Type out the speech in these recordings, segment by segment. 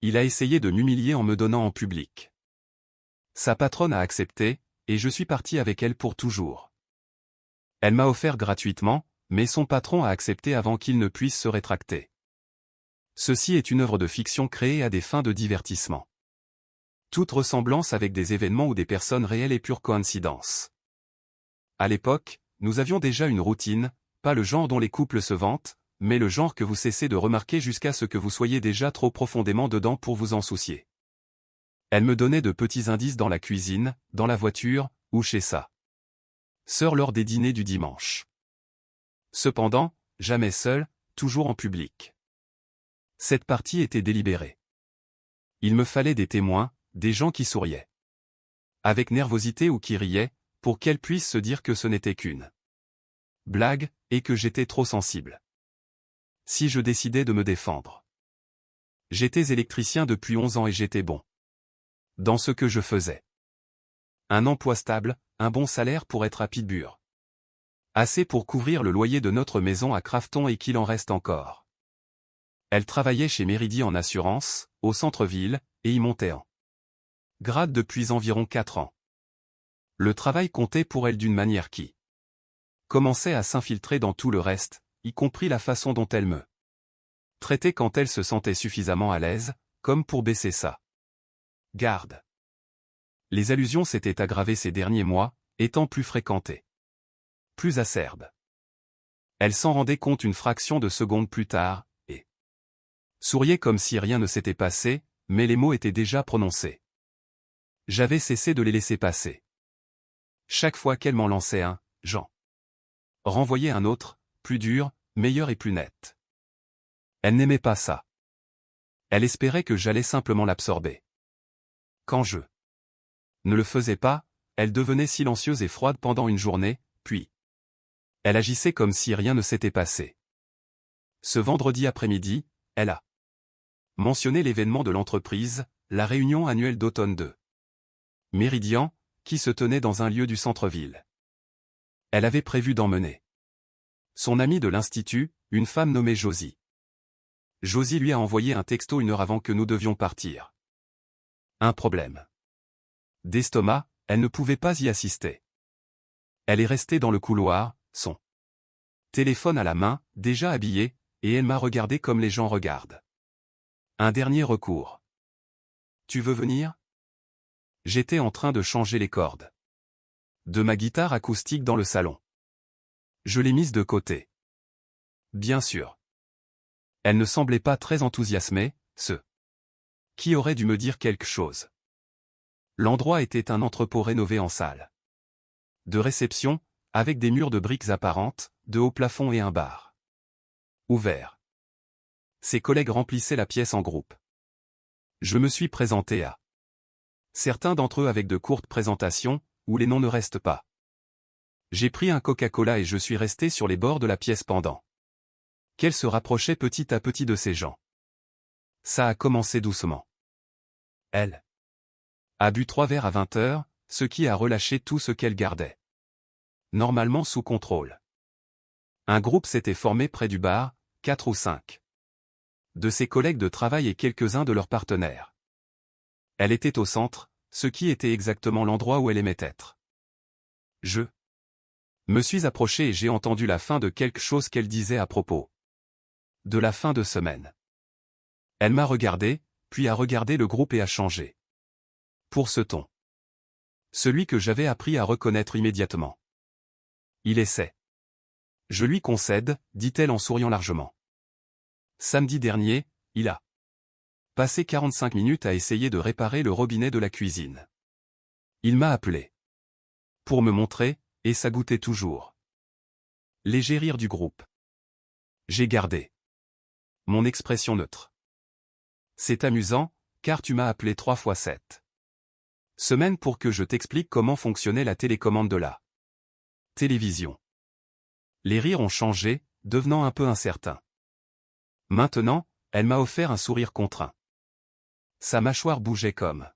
Il a essayé de m'humilier en me donnant en public. Sa patronne a accepté, et je suis parti avec elle pour toujours. Elle m'a offert gratuitement, mais son patron a accepté avant qu'il ne puisse se rétracter. Ceci est une œuvre de fiction créée à des fins de divertissement. Toute ressemblance avec des événements ou des personnes réelles est pure coïncidence. À l'époque, nous avions déjà une routine, pas le genre dont les couples se vantent, mais le genre que vous cessez de remarquer jusqu'à ce que vous soyez déjà trop profondément dedans pour vous en soucier. Elle me donnait de petits indices dans la cuisine, dans la voiture, ou chez sa sœur lors des dîners du dimanche. Cependant, jamais seul, toujours en public. Cette partie était délibérée. Il me fallait des témoins, des gens qui souriaient avec nervosité ou qui riaient, pour qu'elle puisse se dire que ce n'était qu'une blague, et que j'étais trop sensible. Si je décidais de me défendre. J'étais électricien depuis 11 ans et j'étais bon dans ce que je faisais. Un emploi stable, un bon salaire pour être à Pittsburgh. Assez pour couvrir le loyer de notre maison à Crafton et qu'il en reste encore. Elle travaillait chez Meridian en assurance, au centre-ville, et y montait en grade depuis environ 4 ans. Le travail comptait pour elle d'une manière qui commençait à s'infiltrer dans tout le reste, y compris la façon dont elle me traitait quand elle se sentait suffisamment à l'aise, comme pour baisser sa garde. Les allusions s'étaient aggravées ces derniers mois, étant plus fréquentées, plus acerbes. Elle s'en rendait compte une fraction de seconde plus tard, et souriait comme si rien ne s'était passé, mais les mots étaient déjà prononcés. J'avais cessé de les laisser passer. Chaque fois qu'elle m'en lançait un, j'en renvoyais un autre, plus dur, meilleur et plus net. Elle n'aimait pas ça. Elle espérait que j'allais simplement l'absorber. Quand je ne le faisais pas, elle devenait silencieuse et froide pendant une journée, puis elle agissait comme si rien ne s'était passé. Ce vendredi après-midi, elle a mentionné l'événement de l'entreprise, la réunion annuelle d'automne de Meridian, qui se tenait dans un lieu du centre-ville. Elle avait prévu d'emmener son amie de l'institut, une femme nommée Josie. Josie lui a envoyé un texto 1 heure avant que nous devions partir. Un problème d'estomac, elle ne pouvait pas y assister. Elle est restée dans le couloir, son téléphone à la main, déjà habillée, et elle m'a regardé comme les gens regardent. Un dernier recours. Tu veux venir? J'étais en train de changer les cordes de ma guitare acoustique dans le salon. Je l'ai mise de côté. Bien sûr. Elle ne semblait pas très enthousiasmée, qui aurait dû me dire quelque chose. L'endroit était un entrepôt rénové en salle de réception, avec des murs de briques apparentes, de hauts plafonds et un bar ouvert. Ses collègues remplissaient la pièce en groupe. Je me suis présenté à certains d'entre eux avec de courtes présentations, où les noms ne restent pas. J'ai pris un Coca-Cola et je suis resté sur les bords de la pièce pendant qu'elle se rapprochait petit à petit de ces gens. Ça a commencé doucement. Elle a bu 3 verres à 20 heures, ce qui a relâché tout ce qu'elle gardait normalement sous contrôle. Un groupe s'était formé près du bar, 4 ou 5 de ses collègues de travail et quelques-uns de leurs partenaires. Elle était au centre, ce qui était exactement l'endroit où elle aimait être. Je me suis approché et j'ai entendu la fin de quelque chose qu'elle disait à propos de la fin de semaine. Elle m'a regardé, puis a regardé le groupe et a changé. Pour ce ton. Celui que j'avais appris à reconnaître immédiatement. Il essaie. Je lui concède, dit-elle en souriant largement. Samedi dernier, il a passé 45 minutes à essayer de réparer le robinet de la cuisine. Il m'a appelé pour me montrer, et ça goûtait toujours. Léger rire du groupe. J'ai gardé mon expression neutre. C'est amusant, car tu m'as appelé 3 fois 7 semaines pour que je t'explique comment fonctionnait la télécommande de la télévision. Les rires ont changé, devenant un peu incertains. Maintenant, elle m'a offert un sourire contraint. Sa mâchoire bougeait comme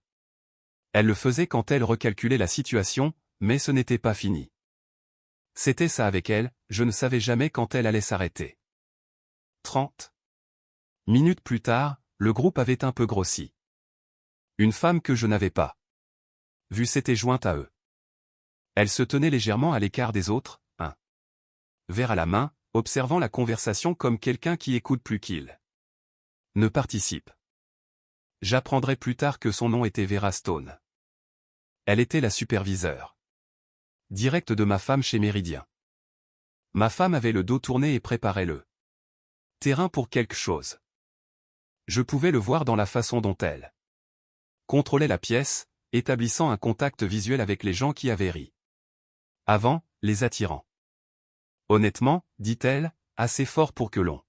elle le faisait quand elle recalculait la situation, mais ce n'était pas fini. C'était ça avec elle, je ne savais jamais quand elle allait s'arrêter. 30 minutes plus tard, Le groupe avait un peu grossi. Une femme que je n'avais pas vue s'était jointe à eux. Elle se tenait légèrement à l'écart des autres, un verre à la main, observant la conversation comme quelqu'un qui écoute plus qu'il ne participe. J'apprendrai plus tard que son nom était Vera Stone. Elle était la superviseure directe de ma femme chez Méridien. Ma femme avait le dos tourné et préparait le terrain pour quelque chose. Je pouvais le voir dans la façon dont elle contrôlait la pièce, établissant un contact visuel avec les gens qui avaient ri. Avant, les attirant. Honnêtement, dit-elle, assez fort pour que l'on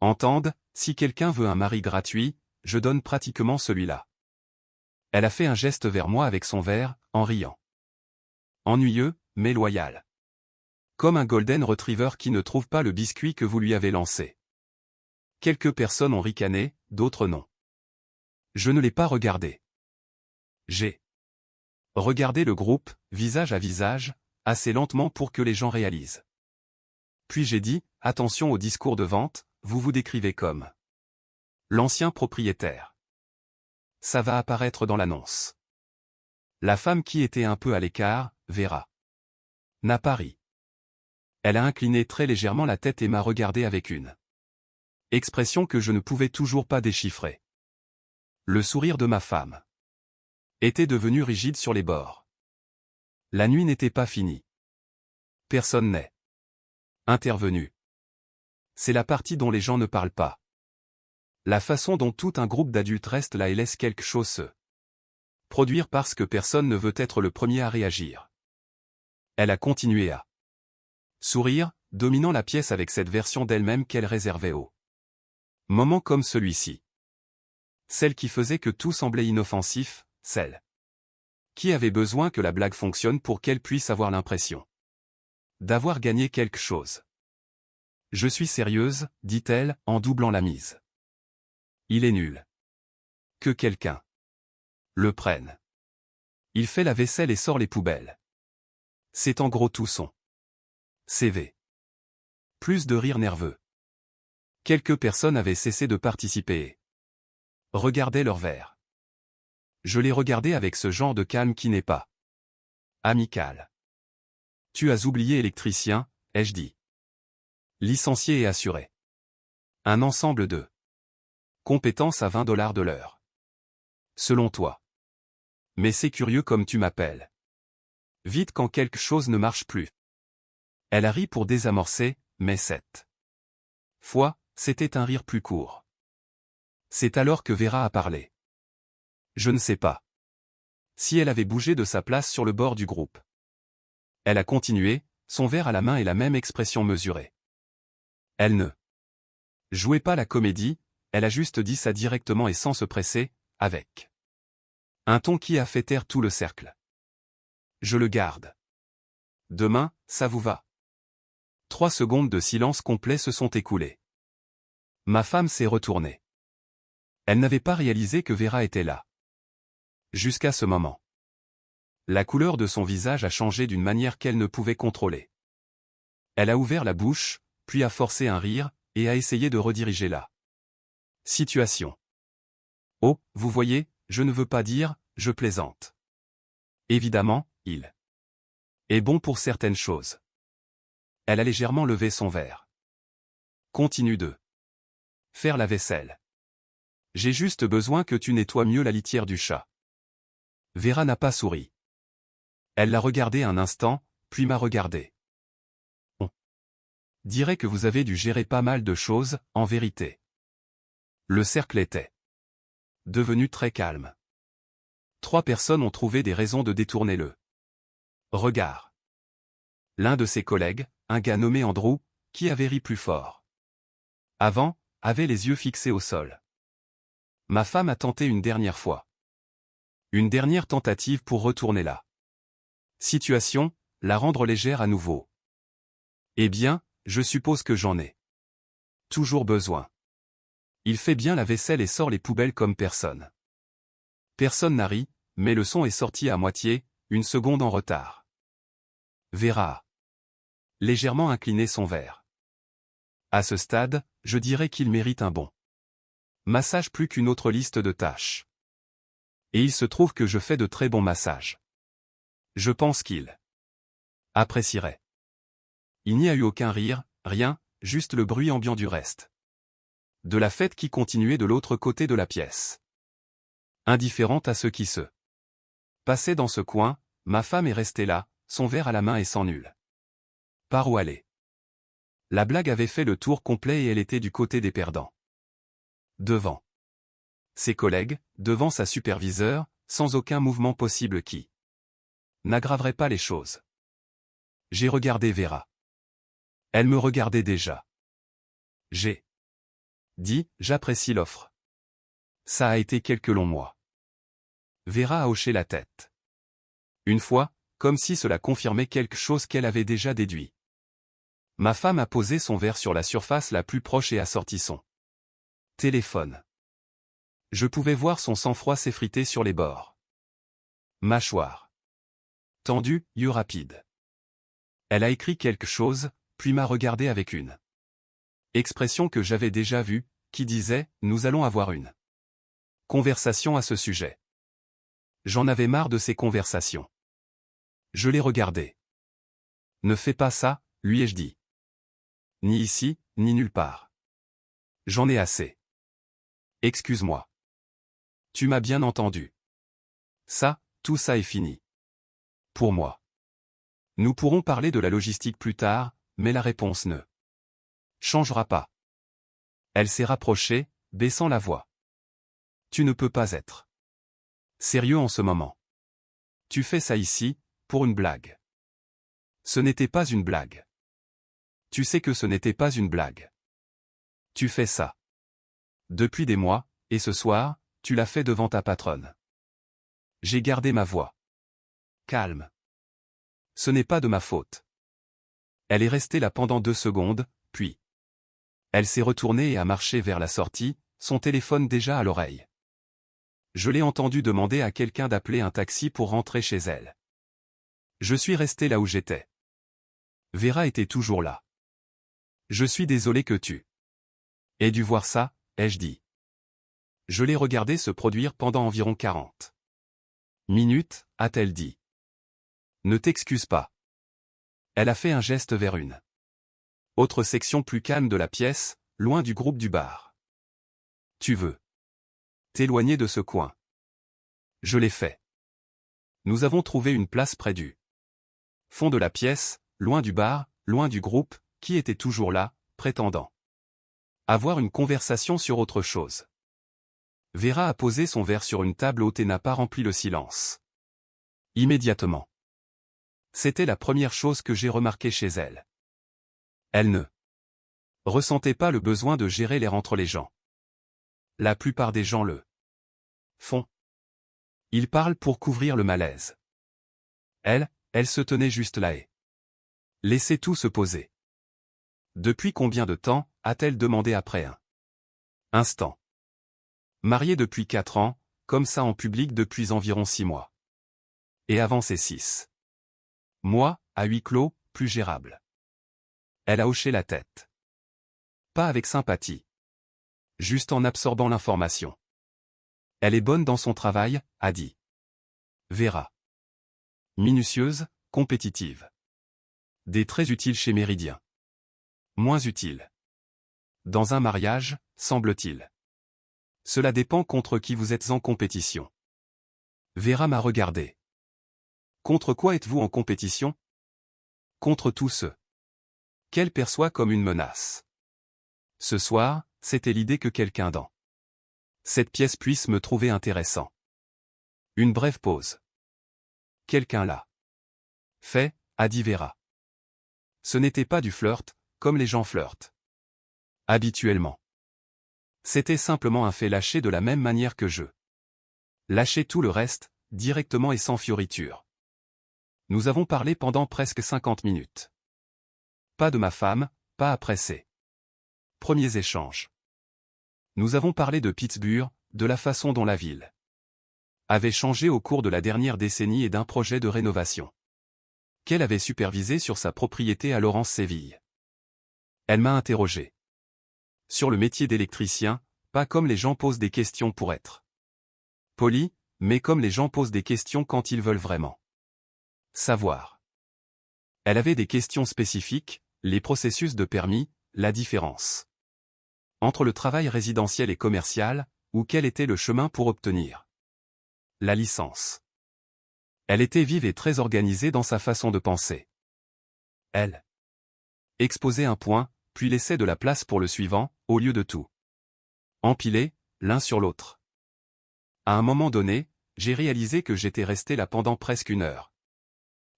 entende, si quelqu'un veut un mari gratuit, je donne pratiquement celui-là. Elle a fait un geste vers moi avec son verre, en riant. Ennuyeux, mais loyal. Comme un golden retriever qui ne trouve pas le biscuit que vous lui avez lancé. Quelques personnes ont ricané, d'autres non. Je ne l'ai pas regardé. J'ai regardé le groupe, visage à visage, assez lentement pour que les gens réalisent. Puis j'ai dit, attention au discours de vente, vous vous décrivez comme l'ancien propriétaire. Ça va apparaître dans l'annonce. La femme qui était un peu à l'écart, Vera, n'a pas ri. Elle a incliné très légèrement la tête et m'a regardé avec une expression que je ne pouvais toujours pas déchiffrer. Le sourire de ma femme était devenu rigide sur les bords. La nuit n'était pas finie. Personne n'est intervenu. C'est la partie dont les gens ne parlent pas. La façon dont tout un groupe d'adultes reste là et laisse quelque chose se produire parce que personne ne veut être le premier à réagir. Elle a continué à sourire, dominant la pièce avec cette version d'elle-même qu'elle réservait aux moments comme celui-ci. Celle qui faisait que tout semblait inoffensif, celle qui avait besoin que la blague fonctionne pour qu'elle puisse avoir l'impression d'avoir gagné quelque chose. Je suis sérieuse, dit-elle, en doublant la mise. Il est nul. Que quelqu'un le prenne. Il fait la vaisselle et sort les poubelles. C'est en gros tout son CV. Plus de rire nerveux. Quelques personnes avaient cessé de participer et regardaient leur verre. Je les regardais avec ce genre de calme qui n'est pas amical. Tu as oublié électricien, ai-je dit. Licencié et assuré. Un ensemble de compétences à $20 de l'heure. Selon toi. Mais c'est curieux comme tu m'appelles. Vite quand quelque chose ne marche plus. Elle a ri pour désamorcer, mais cette fois, c'était un rire plus court. C'est alors que Vera a parlé. Je ne sais pas si elle avait bougé de sa place sur le bord du groupe. Elle a continué, son verre à la main et la même expression mesurée. Elle ne jouait pas la comédie, elle a juste dit ça directement et sans se presser, avec un ton qui a fait taire tout le cercle. Je le garde. Demain, ça vous va? 3 secondes de silence complet se sont écoulées. Ma femme s'est retournée. Elle n'avait pas réalisé que Vera était là. Jusqu'à ce moment. La couleur de son visage a changé d'une manière qu'elle ne pouvait contrôler. Elle a ouvert la bouche, puis a forcé un rire, et a essayé de rediriger la situation. Oh, vous voyez, je ne veux pas dire, je plaisante. Évidemment, il est bon pour certaines choses. Elle a légèrement levé son verre. Continue de faire la vaisselle. J'ai juste besoin que tu nettoies mieux la litière du chat. Vera n'a pas souri. Elle l'a regardé un instant, puis m'a regardé. On dirait que vous avez dû gérer pas mal de choses, en vérité. Le cercle était devenu très calme. 3 personnes ont trouvé des raisons de détourner le regard. L'un de ses collègues, un gars nommé Andrew, qui avait ri plus fort. Avant, avait les yeux fixés au sol. Ma femme a tenté une dernière fois. Une dernière tentative pour retourner la situation, la rendre légère à nouveau. Eh bien, je suppose que j'en ai toujours besoin. Il fait bien la vaisselle et sort les poubelles comme personne. Personne n'a ri, mais le son est sorti à moitié, une seconde en retard. Vera a légèrement incliné son verre. À ce stade, je dirais qu'il mérite un bon Massage plus qu'une autre liste de tâches. Et il se trouve que je fais de très bons massages. Je pense qu'il apprécierait. Il n'y a eu aucun rire, rien, juste le bruit ambiant du reste. De la fête qui continuait de l'autre côté de la pièce. Indifférente à ce qui se passait dans ce coin, ma femme est restée là, son verre à la main et sans nul. Par où aller? La blague avait fait le tour complet et elle était du côté des perdants. Devant ses collègues, devant sa superviseure, sans aucun mouvement possible qui n'aggraverait pas les choses. J'ai regardé Vera. Elle me regardait déjà. J'ai dit, j'apprécie l'offre. Ça a été quelques longs mois. Vera a hoché la tête. Une fois, comme si cela confirmait quelque chose qu'elle avait déjà déduit. Ma femme a posé son verre sur la surface la plus proche et a sorti son téléphone. Je pouvais voir son sang-froid s'effriter sur les bords. Mâchoire tendue, yeux rapides. Elle a écrit quelque chose, puis m'a regardé avec une expression que j'avais déjà vue, qui disait « Nous allons avoir une conversation à ce sujet ». J'en avais marre de ces conversations. Je l'ai regardé. « Ne fais pas ça », lui ai-je dit. Ni ici, ni nulle part. J'en ai assez. Excuse-moi. Tu m'as bien entendu. Ça, tout ça est fini. Pour moi. Nous pourrons parler de la logistique plus tard, mais la réponse ne changera pas. Elle s'est rapprochée, baissant la voix. Tu ne peux pas être sérieux en ce moment. Tu fais ça ici, pour une blague. Ce n'était pas une blague. Tu sais que ce n'était pas une blague. Tu fais ça depuis des mois, et ce soir, tu l'as fait devant ta patronne. J'ai gardé ma voix calme. Ce n'est pas de ma faute. Elle est restée là pendant 2 secondes, puis elle s'est retournée et a marché vers la sortie, son téléphone déjà à l'oreille. Je l'ai entendu demander à quelqu'un d'appeler un taxi pour rentrer chez elle. Je suis resté là où j'étais. Vera était toujours là. Je suis désolé que tu aies dû voir ça, ai-je dit. Je l'ai regardé se produire pendant environ 40 minutes, a-t-elle dit. Ne t'excuse pas. Elle a fait un geste vers une autre section plus calme de la pièce, loin du groupe du bar. Tu veux t'éloigner de ce coin. Je l'ai fait. Nous avons trouvé une place près du fond de la pièce, loin du bar, loin du groupe, qui était toujours là, prétendant avoir une conversation sur autre chose. Vera a posé son verre sur une table haute et n'a pas rempli le silence. Immédiatement. C'était la première chose que j'ai remarquée chez elle. Elle ne ressentait pas le besoin de gérer l'air entre les gens. La plupart des gens le font. Ils parlent pour couvrir le malaise. Elle se tenait juste là et laissait tout se poser. Depuis combien de temps, a-t-elle demandé après un instant. Mariée depuis 4 ans, comme ça en public depuis environ 6 mois. Et avant ces 6 mois, à huis clos, plus gérable. Elle a hoché la tête. Pas avec sympathie. Juste en absorbant l'information. Elle est bonne dans son travail, a dit Vera. Minutieuse, compétitive. Des traits utiles chez Méridien. Moins utiles. Dans un mariage, semble-t-il. Cela dépend contre qui vous êtes en compétition. Vera m'a regardé. Contre quoi êtes-vous en compétition? Contre tous ceux qu'elle perçoit comme une menace. Ce soir, c'était l'idée que quelqu'un dans cette pièce puisse me trouver intéressant. Une brève pause. Quelqu'un l'a fait, a dit Vera. Ce n'était pas du flirt, comme les gens flirtent habituellement. C'était simplement un fait lâché de la même manière que je lâchais tout le reste, directement et sans fioriture. Nous avons parlé pendant presque 50 minutes. Pas de ma femme, pas après ces premiers échanges. Nous avons parlé de Pittsburgh, de la façon dont la ville avait changé au cours de la dernière décennie et d'un projet de rénovation qu'elle avait supervisé sur sa propriété à Lawrence-Séville. Elle m'a interrogé sur le métier d'électricien, Pas comme les gens posent des questions pour être polis, mais comme les gens posent des questions quand ils veulent vraiment savoir. Elle avait des questions spécifiques, les processus de permis, la différence entre le travail résidentiel et commercial, ou quel était le chemin pour obtenir la licence. Elle était vive et très organisée dans sa façon de penser. Elle exposait un point, puis laissait de la place pour le suivant, au lieu de tout empiler, l'un sur l'autre. À un moment donné, j'ai réalisé que j'étais resté là pendant presque 1 heure.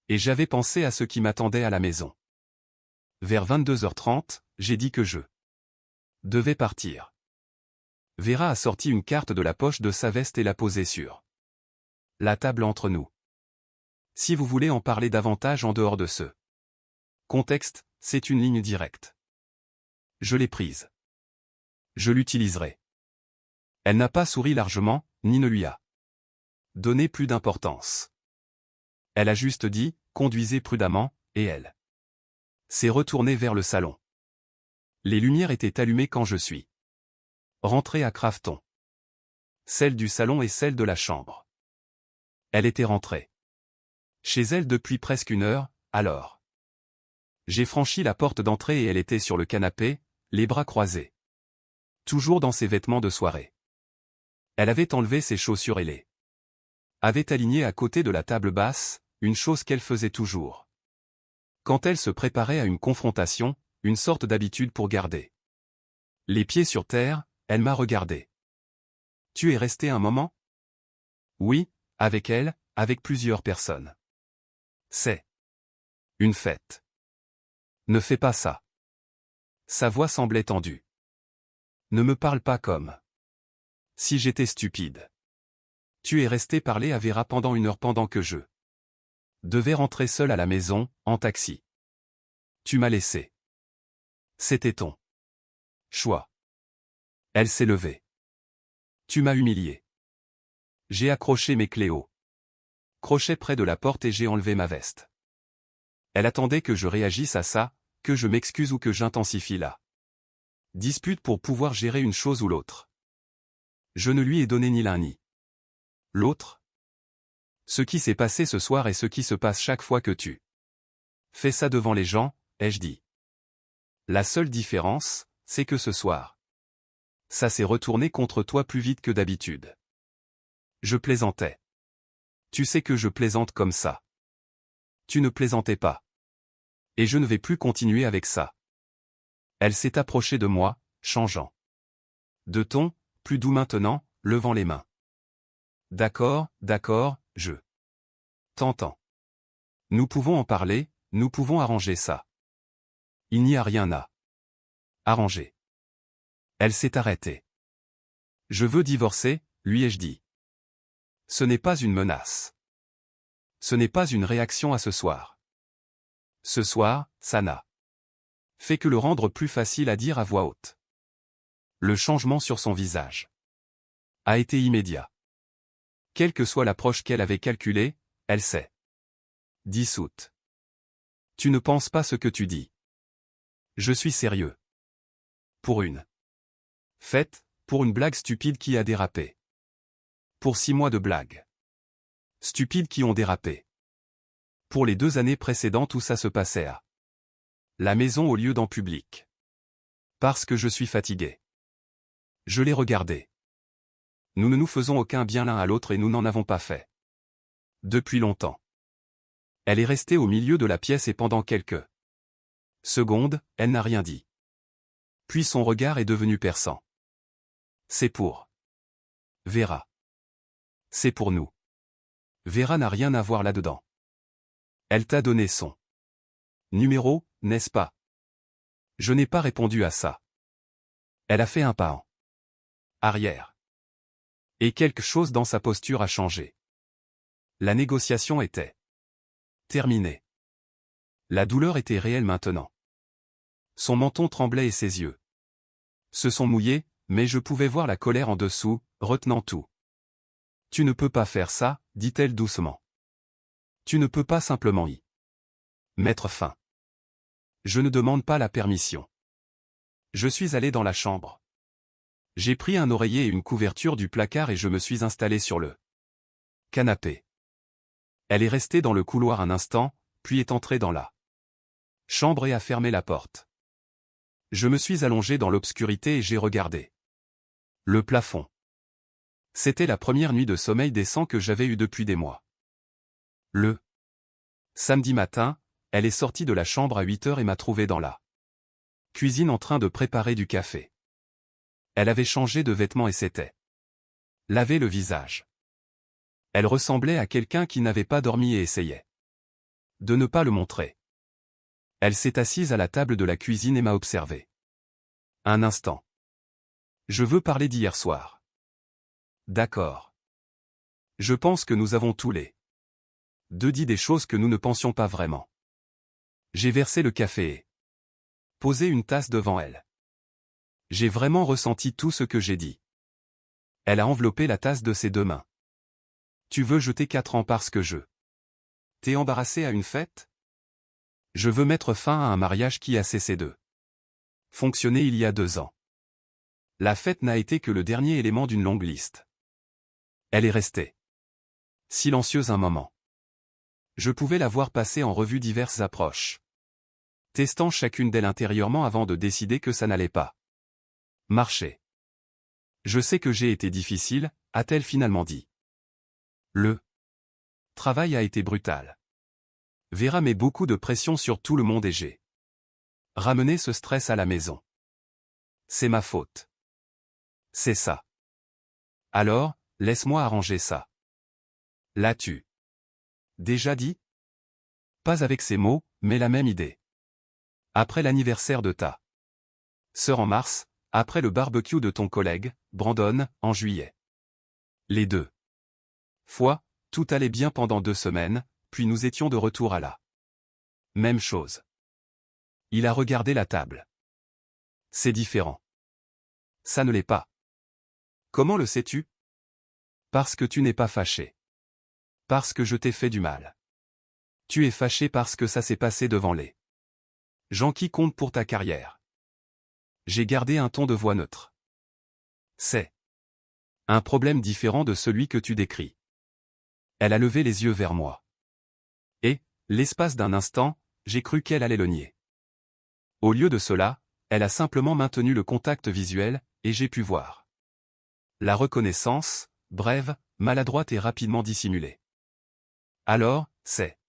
Et j'avais pensé à ce qui m'attendait à la maison. Vers 22h30, j'ai dit que je devais partir. Vera a sorti une carte de la poche de sa veste et l'a posée sur la table entre nous. Si vous voulez en parler davantage en dehors de ce contexte, c'est une ligne directe. Je l'ai prise. Je l'utiliserai. Elle n'a pas souri largement, ni ne lui a donné plus d'importance. Elle a juste dit, conduisez prudemment, et elle s'est retournée vers le salon. Les lumières étaient allumées quand je suis rentré à Crafton. Celle du salon et celle de la chambre. Elle était rentrée chez elle depuis presque 1 heure, alors. J'ai franchi la porte d'entrée et elle était sur le canapé, les bras croisés. Toujours dans ses vêtements de soirée. Elle avait enlevé ses chaussures et les avait alignées à côté de la table basse, une chose qu'elle faisait toujours. Quand elle se préparait à une confrontation, une sorte d'habitude pour garder les pieds sur terre, elle m'a regardé. Tu es resté un moment? Oui, avec elle, avec plusieurs personnes. C'est une fête. Ne fais pas ça. Sa voix semblait tendue. Ne me parle pas comme si j'étais stupide. Tu es resté parler à Vera pendant 1 heure pendant que je devais rentrer seul à la maison, en taxi. Tu m'as laissé. C'était ton choix. Elle s'est levée. Tu m'as humilié. J'ai accroché mes clés au crochet près de la porte et j'ai enlevé ma veste. Elle attendait que je réagisse à ça, que je m'excuse ou que j'intensifie la dispute pour pouvoir gérer une chose ou l'autre. Je ne lui ai donné ni l'un ni l'autre. Ce qui s'est passé ce soir et ce qui se passe chaque fois que tu fais ça devant les gens, ai-je dit. La seule différence, c'est que ce soir, ça s'est retourné contre toi plus vite que d'habitude. Je plaisantais. Tu sais que je plaisante comme ça. Tu ne plaisantais pas. Et je ne vais plus continuer avec ça. Elle s'est approchée de moi, changeant de ton, plus doux maintenant, levant les mains. D'accord, je t'entends. Nous pouvons en parler, nous pouvons arranger ça. Il n'y a rien à arranger. Elle s'est arrêtée. Je veux divorcer, lui ai-je dit. Ce n'est pas une menace. Ce n'est pas une réaction à ce soir. Ce soir, ça n'a fait que le rendre plus facile à dire à voix haute. Le changement sur son visage a été immédiat. Quelle que soit l'approche qu'elle avait calculée, elle s'est dissoute. Tu ne penses pas ce que tu dis. Je suis sérieux. Pour une fête, pour une blague stupide qui a dérapé. Pour 6 mois de blagues stupides qui ont dérapé. Pour les 2 années précédentes où ça se passait à la maison au lieu d'en public. Parce que je suis fatigué. Je l'ai regardé. Nous ne nous faisons aucun bien l'un à l'autre et nous n'en avons pas fait. Depuis longtemps. Elle est restée au milieu de la pièce et pendant quelques secondes, elle n'a rien dit. Puis son regard est devenu perçant. C'est pour Vera. C'est pour nous. Vera n'a rien à voir là-dedans. Elle t'a donné son numéro, n'est-ce pas? Je n'ai pas répondu à ça. Elle a fait un pas en arrière. Et quelque chose dans sa posture a changé. La négociation était terminée. La douleur était réelle maintenant. Son menton tremblait et ses yeux se sont mouillés, mais je pouvais voir la colère en dessous, retenant tout. Tu ne peux pas faire ça, dit-elle doucement. Tu ne peux pas simplement y mettre fin. Je ne demande pas la permission. Je suis allé dans la chambre. J'ai pris un oreiller et une couverture du placard et je me suis installé sur le canapé. Elle est restée dans le couloir un instant, puis est entrée dans la chambre et a fermé la porte. Je me suis allongé dans l'obscurité et j'ai regardé le plafond. C'était la première nuit de sommeil décent que j'avais eue depuis des mois. Le samedi matin, elle est sortie de la chambre à 8 heures et m'a trouvé dans la cuisine en train de préparer du café. Elle avait changé de vêtements et s'était lavé le visage. Elle ressemblait à quelqu'un qui n'avait pas dormi et essayait de ne pas le montrer. Elle s'est assise à la table de la cuisine et m'a observé. Un instant. Je veux parler d'hier soir. D'accord. Je pense que nous avons tous les deux dit des choses que nous ne pensions pas vraiment. J'ai versé le café et posé une tasse devant elle. J'ai vraiment ressenti tout ce que j'ai dit. Elle a enveloppé la tasse de ses deux mains. Tu veux jeter 4 ans parce que je t'ai embarrassé à une fête? Je veux mettre fin à un mariage qui a cessé de fonctionner il y a 2 ans. La fête n'a été que le dernier élément d'une longue liste. Elle est restée silencieuse un moment. Je pouvais la voir passer en revue diverses approches, testant chacune d'elles intérieurement avant de décider que ça n'allait pas marcher. Je sais que j'ai été difficile, a-t-elle finalement dit. Le travail a été brutal. Vera met beaucoup de pression sur tout le monde et j'ai ramené ce stress à la maison. C'est ma faute. C'est ça. Alors, laisse-moi arranger ça. L'as-tu déjà dit? Pas avec ces mots, mais la même idée. Après l'anniversaire de ta sœur en mars, après le barbecue de ton collègue, Brandon, en juillet. Les 2 fois, tout allait bien pendant 2 semaines, puis nous étions de retour à la même chose. Il a regardé la table. C'est différent. Ça ne l'est pas. Comment le sais-tu? Parce que tu n'es pas fâché. Parce que je t'ai fait du mal. Tu es fâché parce que ça s'est passé devant les gens qui comptent pour ta carrière. J'ai gardé un ton de voix neutre. C'est un problème différent de celui que tu décris. Elle a levé les yeux vers moi. Et, l'espace d'un instant, j'ai cru qu'elle allait le nier. Au lieu de cela, elle a simplement maintenu le contact visuel, et j'ai pu voir la reconnaissance, brève, maladroite et rapidement dissimulée. Alors, c'est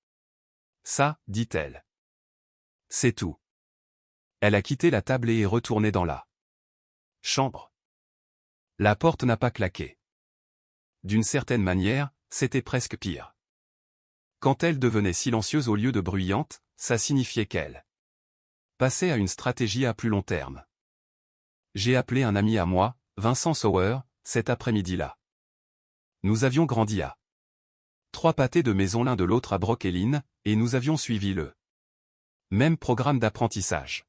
ça, dit-elle. C'est tout. Elle a quitté la table et est retournée dans la chambre. La porte n'a pas claqué. D'une certaine manière, c'était presque pire. Quand elle devenait silencieuse au lieu de bruyante, ça signifiait qu'elle passait à une stratégie à plus long terme. J'ai appelé un ami à moi, Vincent Sauer, cet après-midi-là. Nous avions grandi à 3 pâtés de maison l'un de l'autre à Brooklyn, et nous avions suivi le même programme d'apprentissage.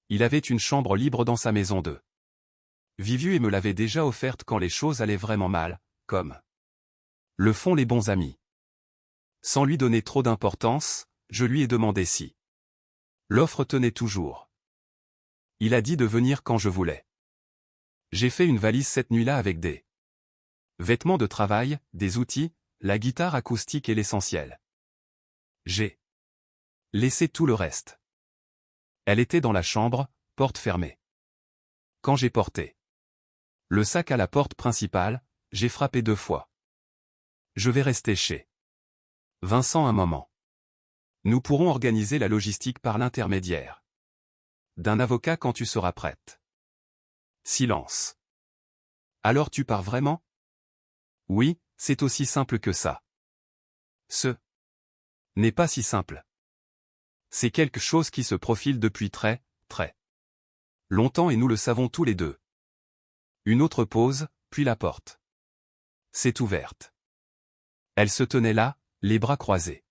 Il avait une chambre libre dans sa maison de Vivieux et me l'avait déjà offerte quand les choses allaient vraiment mal, comme le font les bons amis. Sans lui donner trop d'importance, je lui ai demandé si l'offre tenait toujours. Il a dit de venir quand je voulais. J'ai fait une valise cette nuit-là avec des vêtements de travail, des outils, la guitare acoustique et l'essentiel. J'ai laissé tout le reste. Elle était dans la chambre, porte fermée. Quand j'ai porté le sac à la porte principale, j'ai frappé 2 fois. Je vais rester chez Vincent un moment. Nous pourrons organiser la logistique par l'intermédiaire d'un avocat quand tu seras prête. Silence. Alors tu pars vraiment? Oui, c'est aussi simple que ça. Ce n'est pas si simple. C'est quelque chose qui se profile depuis très longtemps et nous le savons tous les deux. Une autre pause, puis la porte s'est ouverte. Elle se tenait là, les bras croisés.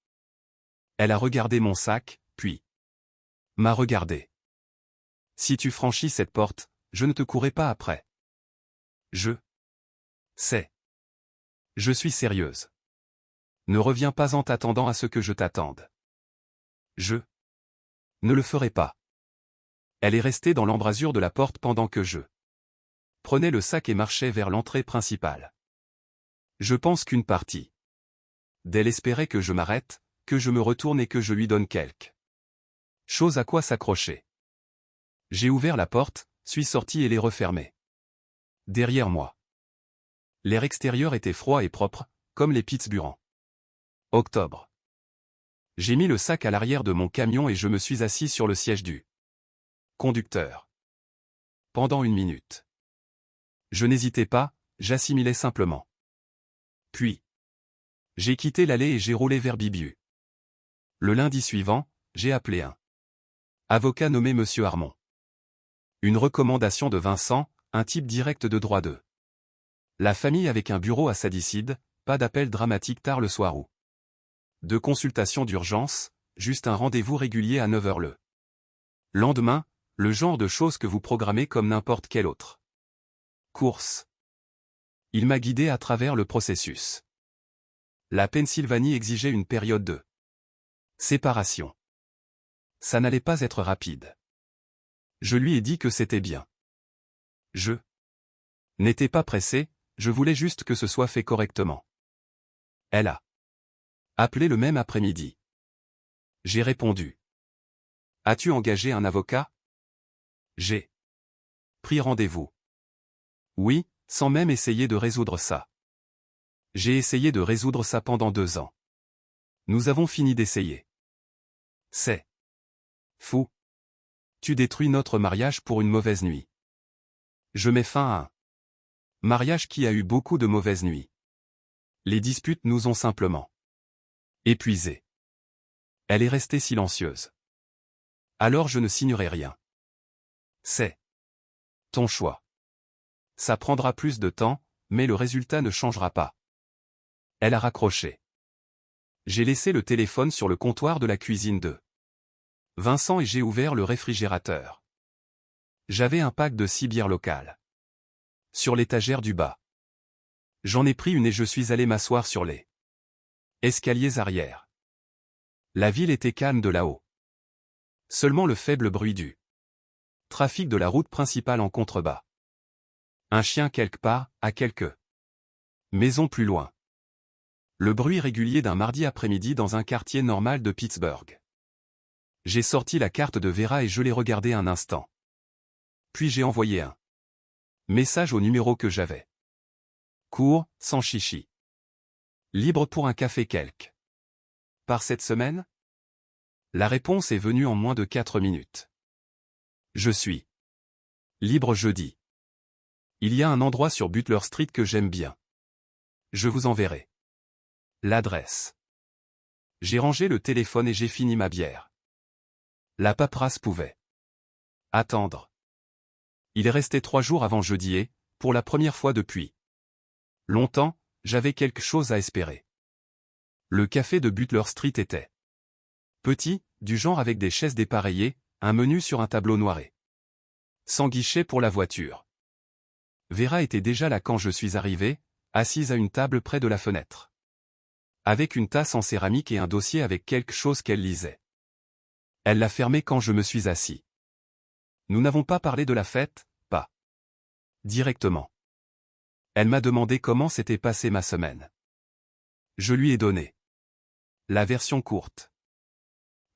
Elle a regardé mon sac, puis m'a regardé. Si tu franchis cette porte, je ne te courrai pas après. Je sais. Je suis sérieuse. Ne reviens pas en t'attendant à ce que je t'attende. Je ne le ferai pas. Elle est restée dans l'embrasure de la porte pendant que je prenait le sac et marchait vers l'entrée principale. Je pense qu'une partie d'elle espérait que je m'arrête, que je me retourne et que je lui donne quelque chose à quoi s'accrocher. J'ai ouvert la porte, suis sorti et l'ai refermée. Derrière moi. L'air extérieur était froid et propre, comme les Pittsburghs. Octobre. J'ai mis le sac à l'arrière de mon camion et je me suis assis sur le siège du conducteur. Pendant 1 minute. Je n'hésitais pas, j'assimilais simplement. Puis, j'ai quitté l'allée et j'ai roulé vers Bibiu. Le lundi suivant, j'ai appelé un avocat nommé Monsieur Harmon. Une recommandation de Vincent, un type direct de droit de la famille avec un bureau à Sadicide, pas d'appel dramatique tard le soir ou de consultation d'urgence, juste un rendez-vous régulier à 9 h le lendemain, le genre de choses que vous programmez comme n'importe quelle autre course. Il m'a guidé à travers le processus. La Pennsylvanie exigeait une période de séparation. Ça n'allait pas être rapide. Je lui ai dit que c'était bien. Je n'étais pas pressé, je voulais juste que ce soit fait correctement. Elle a appelé le même après-midi. J'ai répondu. As-tu engagé un avocat? J'ai pris rendez-vous. Oui, sans même essayer de résoudre ça. J'ai essayé de résoudre ça pendant 2 ans. Nous avons fini d'essayer. C'est fou. Tu détruis notre mariage pour une mauvaise nuit. Je mets fin à un mariage qui a eu beaucoup de mauvaises nuits. Les disputes nous ont simplement épuisés. Elle est restée silencieuse. Alors je ne signerai rien. C'est ton choix. Ça prendra plus de temps, mais le résultat ne changera pas. Elle a raccroché. J'ai laissé le téléphone sur le comptoir de la cuisine de Vincent et j'ai ouvert le réfrigérateur. J'avais un pack de 6 bières locales sur l'étagère du bas. J'en ai pris une et je suis allé m'asseoir sur les escaliers arrière. La ville était calme de là-haut. Seulement le faible bruit du trafic de la route principale en contrebas. Un chien quelque part, à quelques maisons plus loin. Le bruit régulier d'un mardi après-midi dans un quartier normal de Pittsburgh. J'ai sorti la carte de Vera et je l'ai regardée un instant. Puis j'ai envoyé un message au numéro que j'avais. Court, sans chichi. Libre pour un café quelque part cette semaine? La réponse est venue en moins de 4 minutes. Je suis libre jeudi. Il y a un endroit sur Butler Street que j'aime bien. Je vous enverrai l'adresse. J'ai rangé le téléphone et j'ai fini ma bière. La paperasse pouvait attendre. Il est resté 3 jours avant jeudi et, pour la première fois depuis longtemps, j'avais quelque chose à espérer. Le café de Butler Street était petit, du genre avec des chaises dépareillées, un menu sur un tableau noiré. Sans guichet pour la voiture. Vera était déjà là quand je suis arrivé, assise à une table près de la fenêtre. Avec une tasse en céramique et un dossier avec quelque chose qu'elle lisait. Elle l'a fermé quand je me suis assis. Nous n'avons pas parlé de la fête, pas directement. Elle m'a demandé comment s'était passée ma semaine. Je lui ai donné la version courte.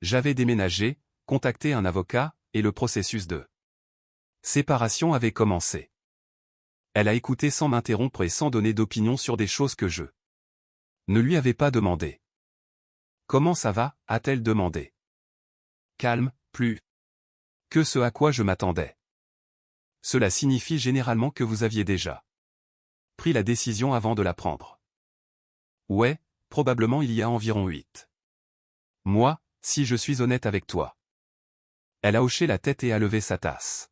J'avais déménagé, contacté un avocat, et le processus de séparation avait commencé. Elle a écouté sans m'interrompre et sans donner d'opinion sur des choses que je ne lui avais pas demandé. Comment ça va, a-t-elle demandé. Calme, plus que ce à quoi je m'attendais. Cela signifie généralement que vous aviez déjà pris la décision avant de la prendre. Ouais, probablement il y a environ 8 mois, si je suis honnête avec toi. Elle a hoché la tête et a levé sa tasse.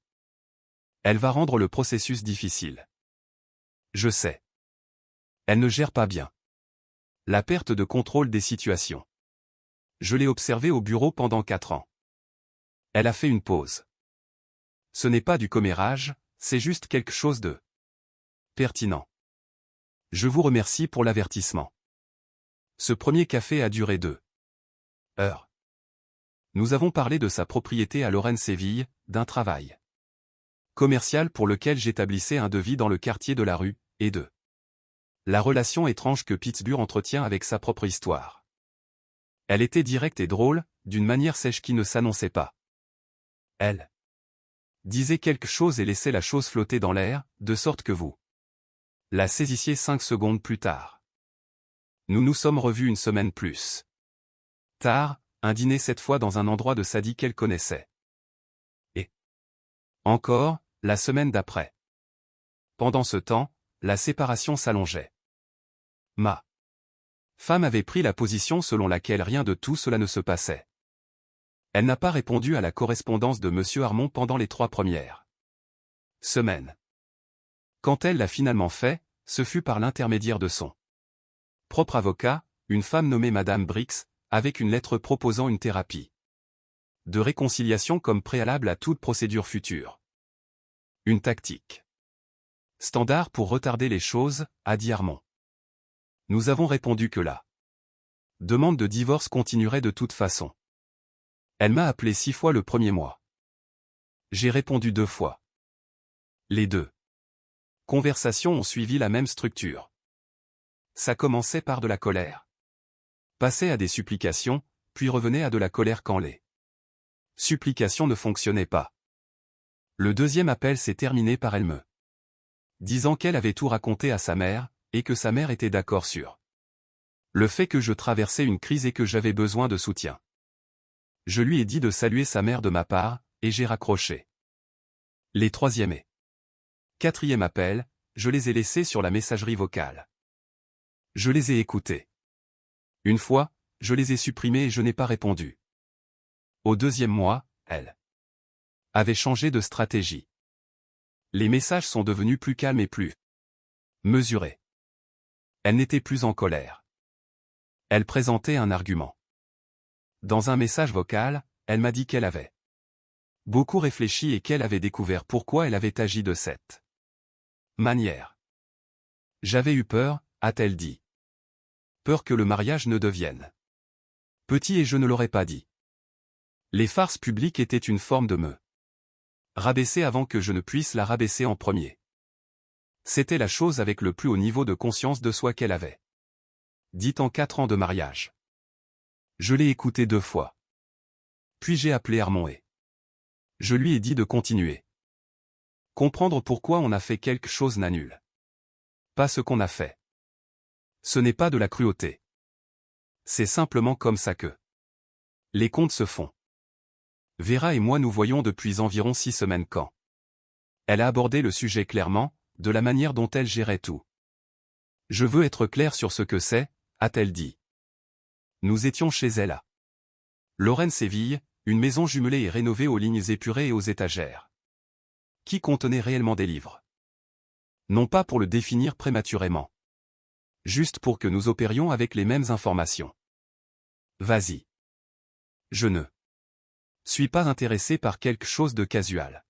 Elle va rendre le processus difficile. Je sais. Elle ne gère pas bien la perte de contrôle des situations. Je l'ai observée au bureau pendant 4 ans. Elle a fait une pause. Ce n'est pas du commérage, c'est juste quelque chose de pertinent. Je vous remercie pour l'avertissement. Ce premier café a duré 2 heures. Nous avons parlé de sa propriété à Lorraine-Séville, d'un travail commercial pour lequel j'établissais un devis dans le quartier de la rue, et 2. La relation étrange que Pittsburgh entretient avec sa propre histoire. Elle était directe et drôle, d'une manière sèche qui ne s'annonçait pas. Elle disait quelque chose et laissait la chose flotter dans l'air, de sorte que vous la saisissiez 5 secondes plus tard. Nous nous sommes revus une semaine plus tard, un dîner cette fois dans un endroit de Sadie qu'elle connaissait. Et encore, la semaine d'après. Pendant ce temps, la séparation s'allongeait. Ma femme avait pris la position selon laquelle rien de tout cela ne se passait. Elle n'a pas répondu à la correspondance de M. Armand pendant les 3 premières semaines. Quand elle l'a finalement fait, ce fut par l'intermédiaire de son propre avocat, une femme nommée Madame Brix, avec une lettre proposant une thérapie de réconciliation comme préalable à toute procédure future. Une tactique standard pour retarder les choses, a dit Armand. Nous avons répondu que la demande de divorce continuerait de toute façon. Elle m'a appelé 6 fois le premier mois. J'ai répondu 2 fois. Les 2 conversations ont suivi la même structure. Ça commençait par de la colère, passait à des supplications, puis revenait à de la colère quand les supplications ne fonctionnaient pas. Le deuxième appel s'est terminé par elle me disant qu'elle avait tout raconté à sa mère, et que sa mère était d'accord sur le fait que je traversais une crise et que j'avais besoin de soutien. Je lui ai dit de saluer sa mère de ma part, et j'ai raccroché. Les 3e et 4e appels, je les ai laissés sur la messagerie vocale. Je les ai écoutés. Une fois, je les ai supprimés et je n'ai pas répondu. Au 2e mois, elle avait changé de stratégie. Les messages sont devenus plus calmes et plus mesurés. Elle n'était plus en colère. Elle présentait un argument. Dans un message vocal, elle m'a dit qu'elle avait beaucoup réfléchi et qu'elle avait découvert pourquoi elle avait agi de cette manière. J'avais eu peur, a-t-elle dit. Peur que le mariage ne devienne petit et je ne l'aurais pas dit. Les farces publiques étaient une forme de me rabaisser avant que je ne puisse la rabaisser en premier. C'était la chose avec le plus haut niveau de conscience de soi qu'elle avait dit en 4 ans de mariage. Je l'ai écouté 2 fois. Puis j'ai appelé Armand et je lui ai dit de continuer. Comprendre pourquoi on a fait quelque chose n'annule pas ce qu'on a fait. Ce n'est pas de la cruauté. C'est simplement comme ça que les comptes se font. Vera et moi nous voyons depuis environ 6 semaines quand elle a abordé le sujet clairement, de la manière dont elle gérait tout. Je veux être clair sur ce que c'est, a-t-elle dit. Nous étions chez elle à Lorraine-Séville, une maison jumelée et rénovée aux lignes épurées et aux étagères, qui contenait réellement des livres. Non pas pour le définir prématurément. Juste pour que nous opérions avec les mêmes informations. Vas-y. Je ne suis pas intéressé par quelque chose de casual.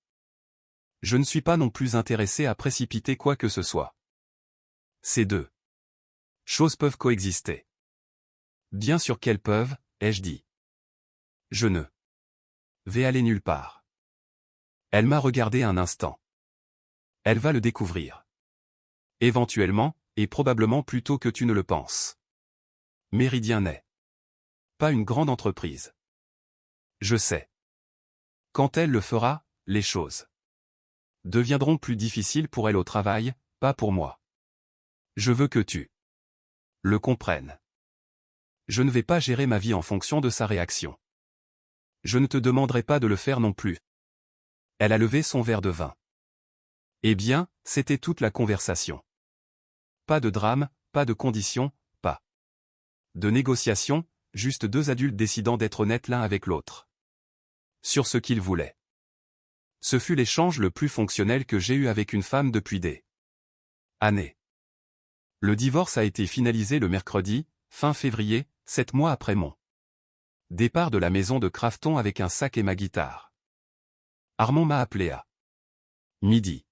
Je ne suis pas non plus intéressé à précipiter quoi que ce soit. Ces 2 choses peuvent coexister. Bien sûr qu'elles peuvent, ai-je dit. Je ne vais aller nulle part. Elle m'a regardé un instant. Elle va le découvrir. Éventuellement, et probablement plus tôt que tu ne le penses. Méridien n'est pas une grande entreprise. Je sais. Quand elle le fera, les choses deviendront plus difficiles pour elle au travail, pas pour moi. Je veux que tu le comprennes. Je ne vais pas gérer ma vie en fonction de sa réaction. Je ne te demanderai pas de le faire non plus. Elle a levé son verre de vin. Eh bien, c'était toute la conversation. Pas de drame, pas de conditions, pas de négociation, juste 2 adultes décidant d'être honnêtes l'un avec l'autre. Sur ce qu'ils voulaient. Ce fut l'échange le plus fonctionnel que j'ai eu avec une femme depuis des années. Le divorce a été finalisé le mercredi, fin février, 7 mois après mon départ de la maison de Crafton avec un sac et ma guitare. Armand m'a appelé à midi.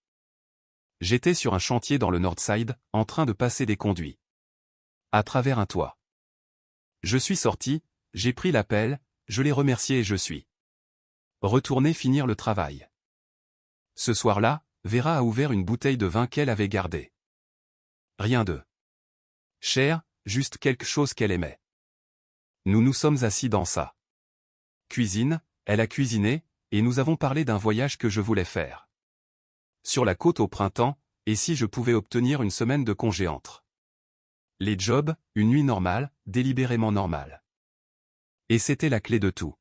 J'étais sur un chantier dans le Northside, en train de passer des conduits à travers un toit. Je suis sorti, j'ai pris l'appel, je l'ai remercié et je suis retourné finir le travail. Ce soir-là, Vera a ouvert une bouteille de vin qu'elle avait gardée. Rien de cher, juste quelque chose qu'elle aimait. Nous nous sommes assis dans sa cuisine, elle a cuisiné, et nous avons parlé d'un voyage que je voulais faire sur la côte au printemps, et si je pouvais obtenir une semaine de congé entre les jobs, une nuit normale, délibérément normale. Et c'était la clé de tout.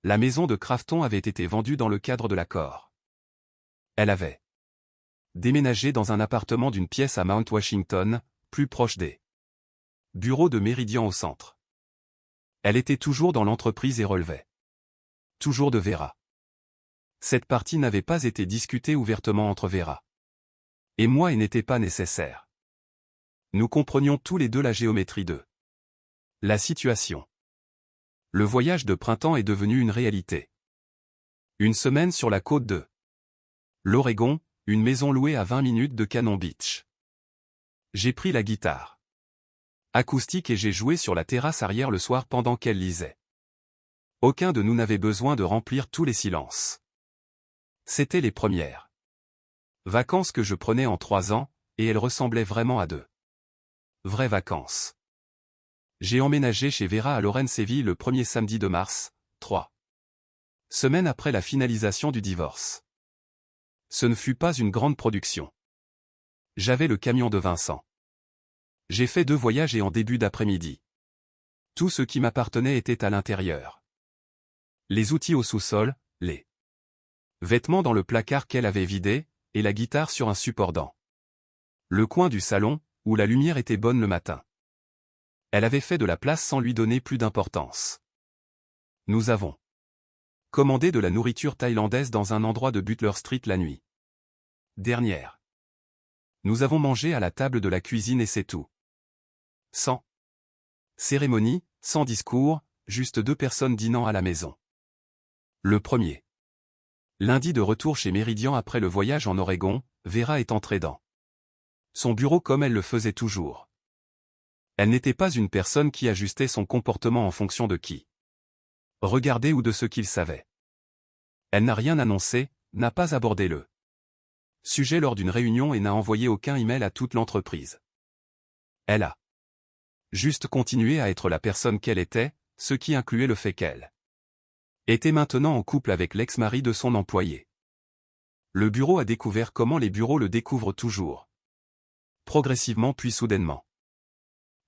La maison de Crafton avait été vendue dans le cadre de l'accord. Elle avait déménagé dans un appartement d'une pièce à Mount Washington, plus proche des bureaux de Meridian au centre. Elle était toujours dans l'entreprise et relevait toujours de Vera. Cette partie n'avait pas été discutée ouvertement entre Vera et moi et n'était pas nécessaire. Nous comprenions tous les deux la géométrie de la situation. Le voyage de printemps est devenu une réalité. Une semaine sur la côte de l'Oregon, une maison louée à 20 minutes de Cannon Beach. J'ai pris la guitare acoustique et j'ai joué sur la terrasse arrière le soir pendant qu'elle lisait. Aucun de nous n'avait besoin de remplir tous les silences. C'étaient les premières vacances que je prenais en 3 ans, et elles ressemblaient vraiment à de vraies vacances. J'ai emménagé chez Vera à Lawrenceville le premier samedi de mars, 3 semaines après la finalisation du divorce. Ce ne fut pas une grande production. J'avais le camion de Vincent. J'ai fait 2 voyages et en début d'après-midi. Tout ce qui m'appartenait était à l'intérieur. Les outils au sous-sol, les vêtements dans le placard qu'elle avait vidé, et la guitare sur un support dans le coin du salon, où la lumière était bonne le matin. Elle avait fait de la place sans lui donner plus d'importance. Nous avons commandé de la nourriture thaïlandaise dans un endroit de Butler Street la nuit dernière. Nous avons mangé à la table de la cuisine et c'est tout. Sans cérémonie, sans discours, juste 2 personnes dînant à la maison. Le premier lundi de retour chez Meridian après le voyage en Oregon, Vera est entrée dans son bureau comme elle le faisait toujours. Elle n'était pas une personne qui ajustait son comportement en fonction de qui regardait ou de ce qu'il savait. Elle n'a rien annoncé, n'a pas abordé le sujet lors d'une réunion et n'a envoyé aucun email à toute l'entreprise. Elle a juste continué à être la personne qu'elle était, ce qui incluait le fait qu'elle était maintenant en couple avec l'ex-mari de son employé. Le bureau a découvert comment les bureaux le découvrent toujours. Progressivement puis soudainement.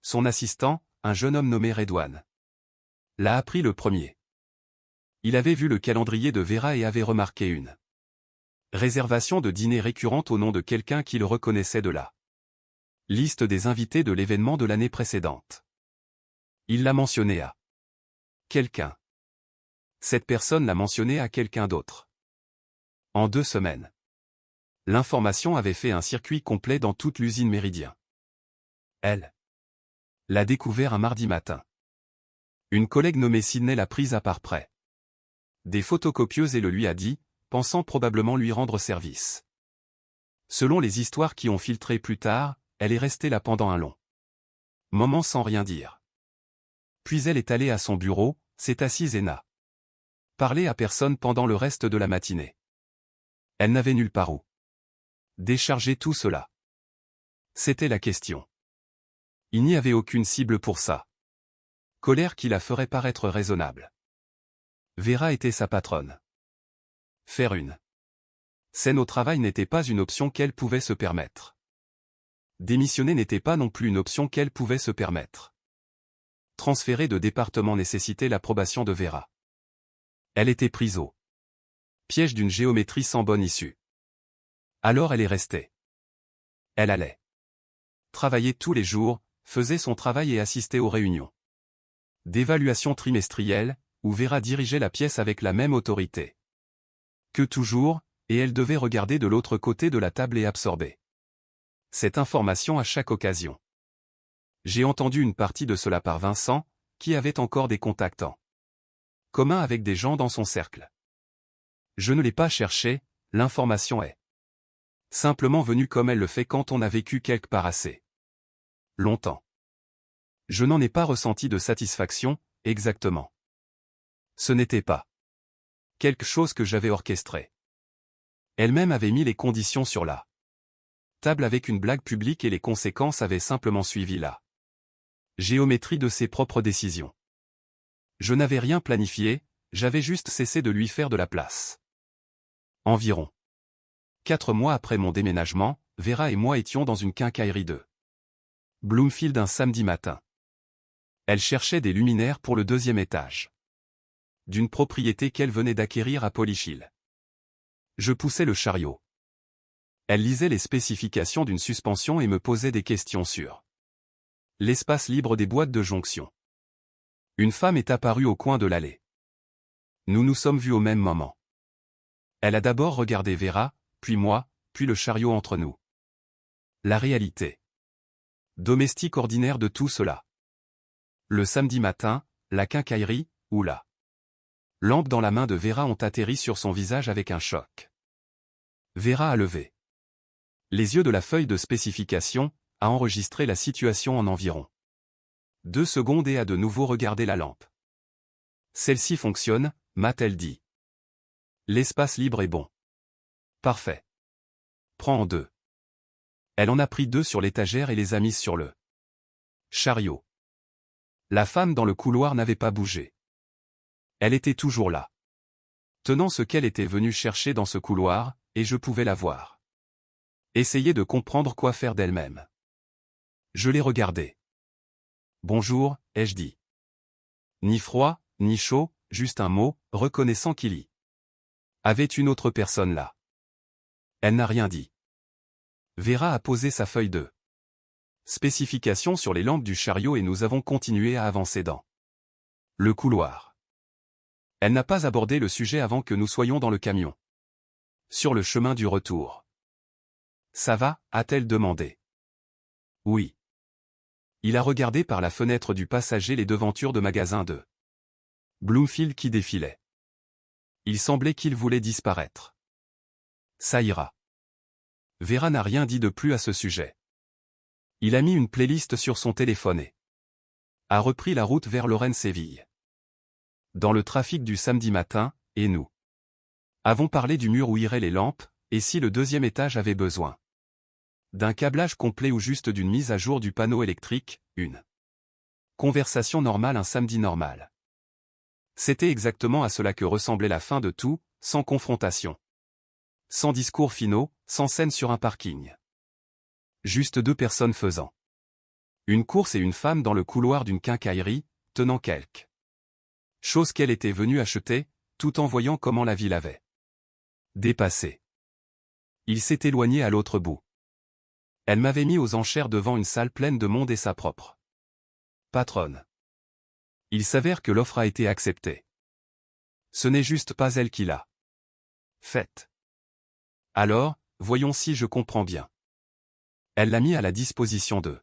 Son assistant, un jeune homme nommé Redouane, l'a appris le premier. Il avait vu le calendrier de Vera et avait remarqué une réservation de dîner récurrente au nom de quelqu'un qu'il reconnaissait de la liste des invités de l'événement de l'année précédente. Il l'a mentionné à quelqu'un. Cette personne l'a mentionné à quelqu'un d'autre. En 2 semaines. L'information avait fait un circuit complet dans toute l'usine Méridien. Elle l'a découvert un mardi matin. Une collègue nommée Sydney l'a prise à part près des photocopieuses et le lui a dit, pensant probablement lui rendre service. Selon les histoires qui ont filtré plus tard, elle est restée là pendant un long moment sans rien dire. Puis elle est allée à son bureau, s'est assise et n'a parlé à personne pendant le reste de la matinée. Elle n'avait nulle part où décharger tout cela. C'était la question. Il n'y avait aucune cible pour ça. Colère qui la ferait paraître raisonnable. Vera était sa patronne. Faire une scène au travail n'était pas une option qu'elle pouvait se permettre. Démissionner n'était pas non plus une option qu'elle pouvait se permettre. Transférer de département nécessitait l'approbation de Vera. Elle était prise au piège d'une géométrie sans bonne issue. Alors elle est restée. Elle allait travailler tous les jours, faisait son travail et assistait aux réunions d'évaluation trimestrielle, où Vera dirigeait la pièce avec la même autorité que toujours, et elle devait regarder de l'autre côté de la table et absorber cette information à chaque occasion. J'ai entendu une partie de cela par Vincent, qui avait encore des contacts en commun avec des gens dans son cercle. Je ne l'ai pas cherché, l'information est simplement venue comme elle le fait quand on a vécu quelque part assez longtemps. Je n'en ai pas ressenti de satisfaction, exactement. Ce n'était pas quelque chose que j'avais orchestré. Elle-même avait mis les conditions sur la table avec une blague publique et les conséquences avaient simplement suivi la géométrie de ses propres décisions. Je n'avais rien planifié, j'avais juste cessé de lui faire de la place. Environ 4 mois après mon déménagement, Vera et moi étions dans une quincaillerie de Bloomfield un samedi matin. Elle cherchait des luminaires pour le 2e étage d'une propriété qu'elle venait d'acquérir à Polish Hill. Je poussais le chariot. Elle lisait les spécifications d'une suspension et me posait des questions sur l'espace libre des boîtes de jonction. Une femme est apparue au coin de l'allée. Nous nous sommes vus au même moment. Elle a d'abord regardé Vera, puis moi, puis le chariot entre nous. La réalité domestique ordinaire de tout cela. Le samedi matin, la quincaillerie, ou la lampe dans la main de Vera ont atterri sur son visage avec un choc. Vera a levé les yeux de la feuille de spécification, a enregistré la situation en environ 2 secondes et a de nouveau regardé la lampe. Celle-ci fonctionne, m'a-t-elle dit. L'espace libre est bon. Parfait. Prends en 2. Elle en a pris 2 sur l'étagère et les a mises sur le chariot. La femme dans le couloir n'avait pas bougé. Elle était toujours là. Tenant ce qu'elle était venue chercher dans ce couloir, et je pouvais la voir. Essayer de comprendre quoi faire d'elle-même. Je l'ai regardée. Bonjour, ai-je dit. Ni froid, ni chaud, juste un mot, reconnaissant qu'il y avait une autre personne là. Elle n'a rien dit. Vera a posé sa feuille de spécification sur les lampes du chariot et nous avons continué à avancer dans le couloir. Elle n'a pas abordé le sujet avant que nous soyons dans le camion. Sur le chemin du retour. Ça va, a-t-elle demandé. Oui. Il a regardé par la fenêtre du passager les devantures de magasins de Bloomfield qui défilaient. Il semblait qu'il voulait disparaître. Ça ira. Vera n'a rien dit de plus à ce sujet. Il a mis une playlist sur son téléphone et a repris la route vers Lorraine-Séville. Dans le trafic du samedi matin, et nous avons parlé du mur où iraient les lampes, et si le 2e étage avait besoin d'un câblage complet ou juste d'une mise à jour du panneau électrique, une conversation normale un samedi normal. C'était exactement à cela que ressemblait la fin de tout, sans confrontation. Sans discours finaux, sans scène sur un parking. Juste 2 personnes faisant une course et une femme dans le couloir d'une quincaillerie, tenant quelque chose qu'elle était venue acheter, tout en voyant comment la ville avait dépassé. Il s'est éloigné à l'autre bout. Elle m'avait mis aux enchères devant une salle pleine de monde et sa propre patronne. Il s'avère que l'offre a été acceptée. Ce n'est juste pas elle qui l'a faite. Alors, voyons si je comprends bien. Elle l'a mis à la disposition de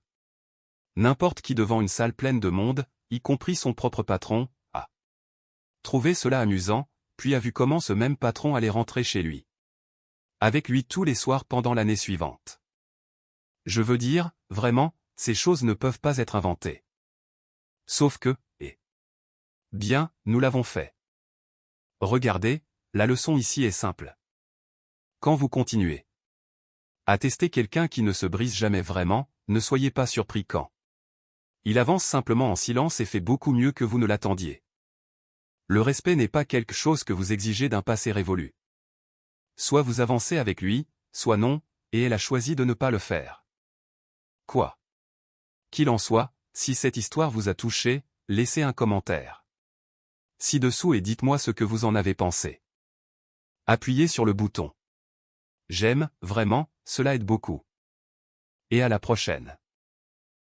n'importe qui devant une salle pleine de monde, y compris son propre patron, a trouvé cela amusant, puis a vu comment ce même patron allait rentrer chez lui. Avec lui tous les soirs pendant l'année suivante. Je veux dire, vraiment, ces choses ne peuvent pas être inventées. Sauf que, bien, nous l'avons fait. Regardez, la leçon ici est simple. Quand vous continuez à tester quelqu'un qui ne se brise jamais vraiment, ne soyez pas surpris quand il avance simplement en silence et fait beaucoup mieux que vous ne l'attendiez. Le respect n'est pas quelque chose que vous exigez d'un passé révolu. Soit vous avancez avec lui, soit non, et elle a choisi de ne pas le faire. Quoi qu'il en soit, si cette histoire vous a touché, laissez un commentaire ci-dessous et dites-moi ce que vous en avez pensé. Appuyez sur le bouton j'aime, vraiment, cela aide beaucoup. Et à la prochaine.